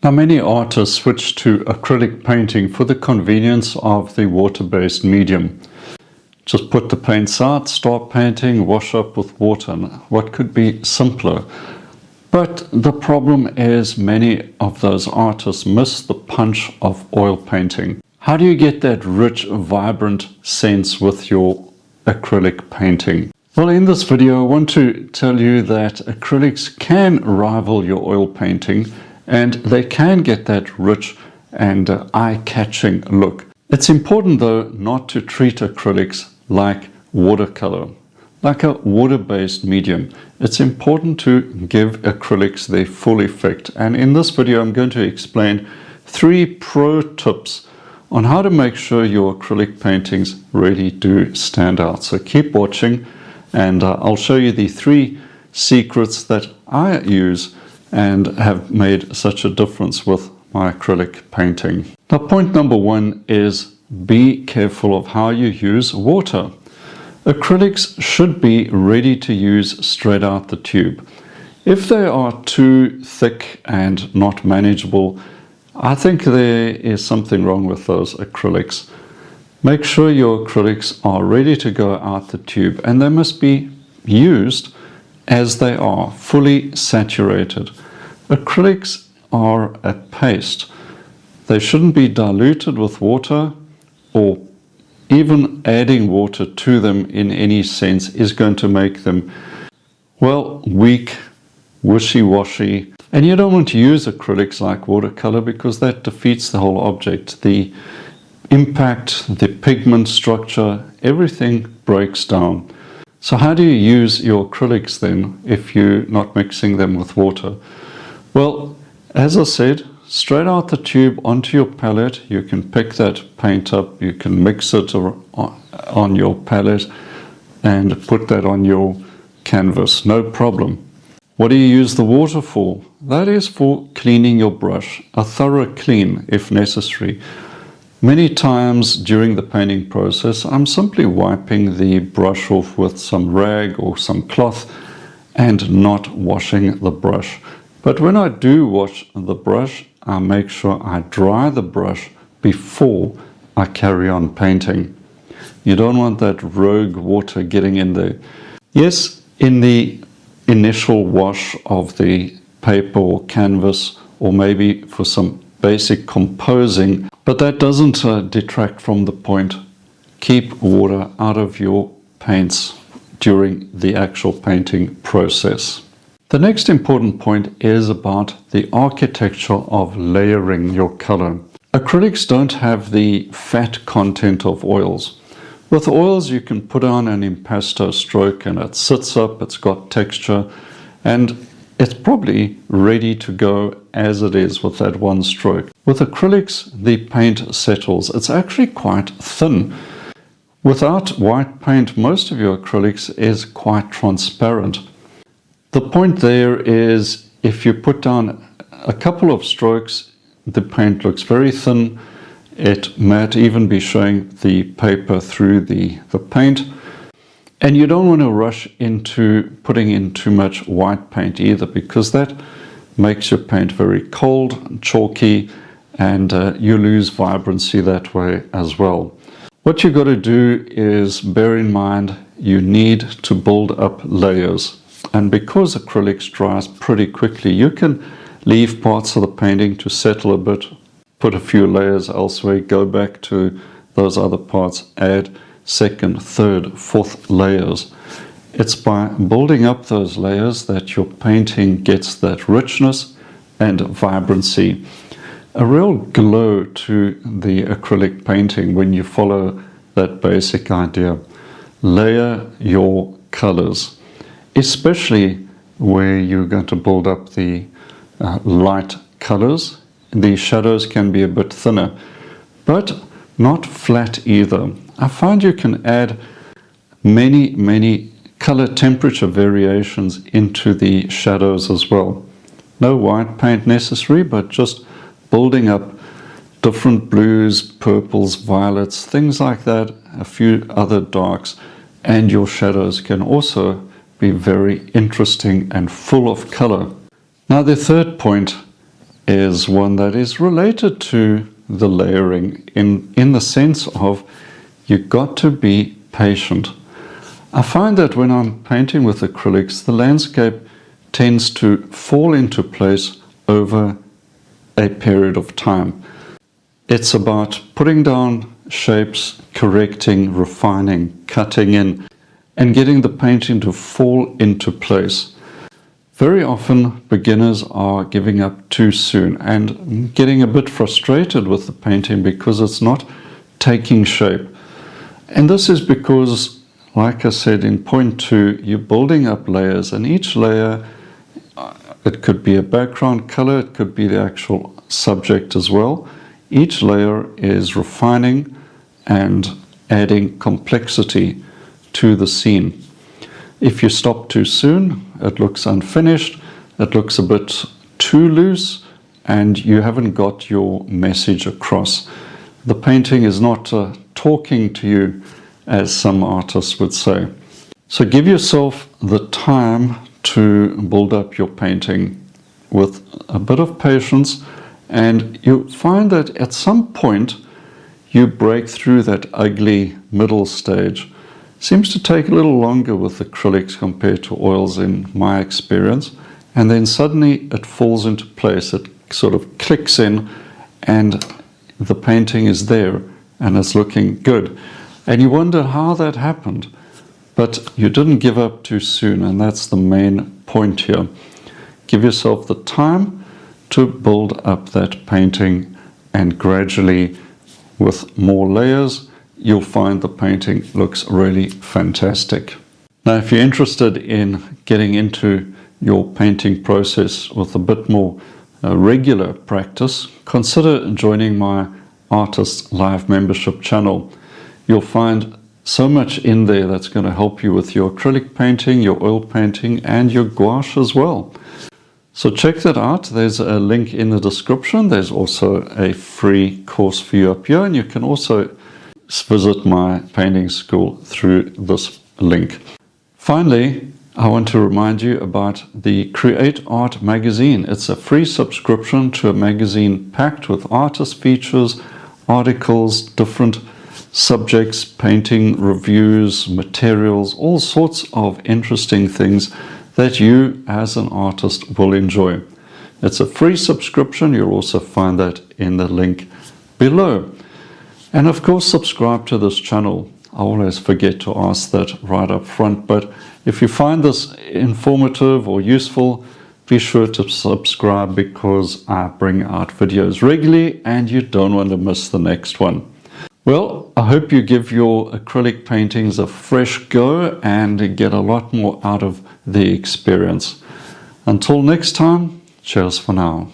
Now, many artists switch to acrylic painting for the convenience of the water-based medium. Just put the paints out, start painting, wash up with water. What could be simpler? But the problem is many of those artists miss the punch of oil painting. How do you get that rich, vibrant sense with your acrylic painting? Well, in this video, I want to tell you that acrylics can rival your oil painting, and they can get that rich and eye-catching look. It's important, though, not to treat acrylics like watercolor, like a water-based medium. It's important to give acrylics their full effect. And in this video, I'm going to explain 3 pro tips on how to make sure your acrylic paintings really do stand out. So keep watching, and I'll show you the 3 secrets that I use and have made such a difference with my acrylic painting. Now, point number 1 is be careful of how you use water. Acrylics should be ready to use straight out the tube. If they are too thick and not manageable, I think there is something wrong with those acrylics. Make sure your acrylics are ready to go out the tube, and they must be used as they are, fully saturated. Acrylics are a paste. They shouldn't be diluted with water, or even adding water to them in any sense is going to make them, well, weak, wishy-washy. And you don't want to use acrylics like watercolor because that defeats the whole object. The impact, the pigment structure, everything breaks down. So how do you use your acrylics then if you're not mixing them with water? Well, as I said, straight out the tube onto your palette. You can pick that paint up, you can mix it on your palette and put that on your canvas, no problem. What do you use the water for? That is for cleaning your brush, a thorough clean if necessary. Many times during the painting process, I'm simply wiping the brush off with some rag or some cloth and not washing the brush. But when I do wash the brush, I make sure I dry the brush before I carry on painting. You don't want that rogue water getting in there. Yes, in the initial wash of the paper or canvas, or maybe for some basic composing, but that doesn't detract from the point. Keep water out of your paints during the actual painting process. The next important point is about the architecture of layering your color. Acrylics don't have the fat content of oils. With oils, you can put on an impasto stroke and it sits up, it's got texture, and it's probably ready to go as it is with that one stroke. With acrylics, the paint settles. It's actually quite thin. Without white paint, most of your acrylics is quite transparent. The point there is if you put down a couple of strokes, the paint looks very thin. It might even be showing the paper through the paint. And you don't want to rush into putting in too much white paint either, because that makes your paint very cold, chalky, and you lose vibrancy that way as well. What you've got to do is bear in mind you need to build up layers. And because acrylics dries pretty quickly, you can leave parts of the painting to settle a bit, put a few layers elsewhere, go back to those other parts, add second, third, fourth layers. It's by building up those layers that your painting gets that richness and vibrancy. A real glow to the acrylic painting when you follow that basic idea. Layer your colors, especially where you're going to build up the light colors. The shadows can be a bit thinner, but not flat either. I find you can add many color temperature variations into the shadows as well. No white paint necessary, but just building up different blues, purples, violets, things like that, a few other darks, and your shadows can also be very interesting and full of color. Now, the third point is one that is related to the layering in the sense of you've got to be patient. I find that when I'm painting with acrylics, the landscape tends to fall into place over a period of time. It's about putting down shapes, correcting, refining, cutting in, and getting the painting to fall into place. Very often beginners are giving up too soon and getting a bit frustrated with the painting because it's not taking shape. And this is because, like I said in point 2, you're building up layers, and each layer, it could be a background color, it could be the actual subject as well. Each layer is refining and adding complexity to the scene. If you stop too soon, it looks unfinished, it looks a bit too loose, and you haven't got your message across. The painting is not talking to you, as some artists would say. So give yourself the time to build up your painting with a bit of patience, and you'll find that at some point you break through that ugly middle stage. Seems to take a little longer with acrylics compared to oils in my experience, and then suddenly it falls into place. It sort of clicks in and the painting is there and it's looking good, and you wonder how that happened. But you didn't give up too soon, and that's the main point here. Give yourself the time to build up that painting, and gradually, with more layers, you'll find the painting looks really fantastic. Now, if you're interested in getting into your painting process with a bit more regular practice, consider joining my Artist Live membership channel. You'll find so much in there that's going to help you with your acrylic painting, your oil painting, and your gouache as well. So check that out. There's a link in the description. There's also a free course for you up here, and you can also visit my painting school through this link. Finally, I want to remind you about the Create Art magazine. It's a free subscription to a magazine packed with artist features, articles, different subjects, painting reviews, materials, all sorts of interesting things that you as an artist will enjoy. It's a free subscription. You'll also find that in the link below. And of course, subscribe to this channel. I always forget to ask that right up front, but if you find this informative or useful, be sure to subscribe, because I bring out videos regularly and you don't want to miss the next one. Well, I hope you give your acrylic paintings a fresh go and get a lot more out of the experience. Until next time, cheers for now.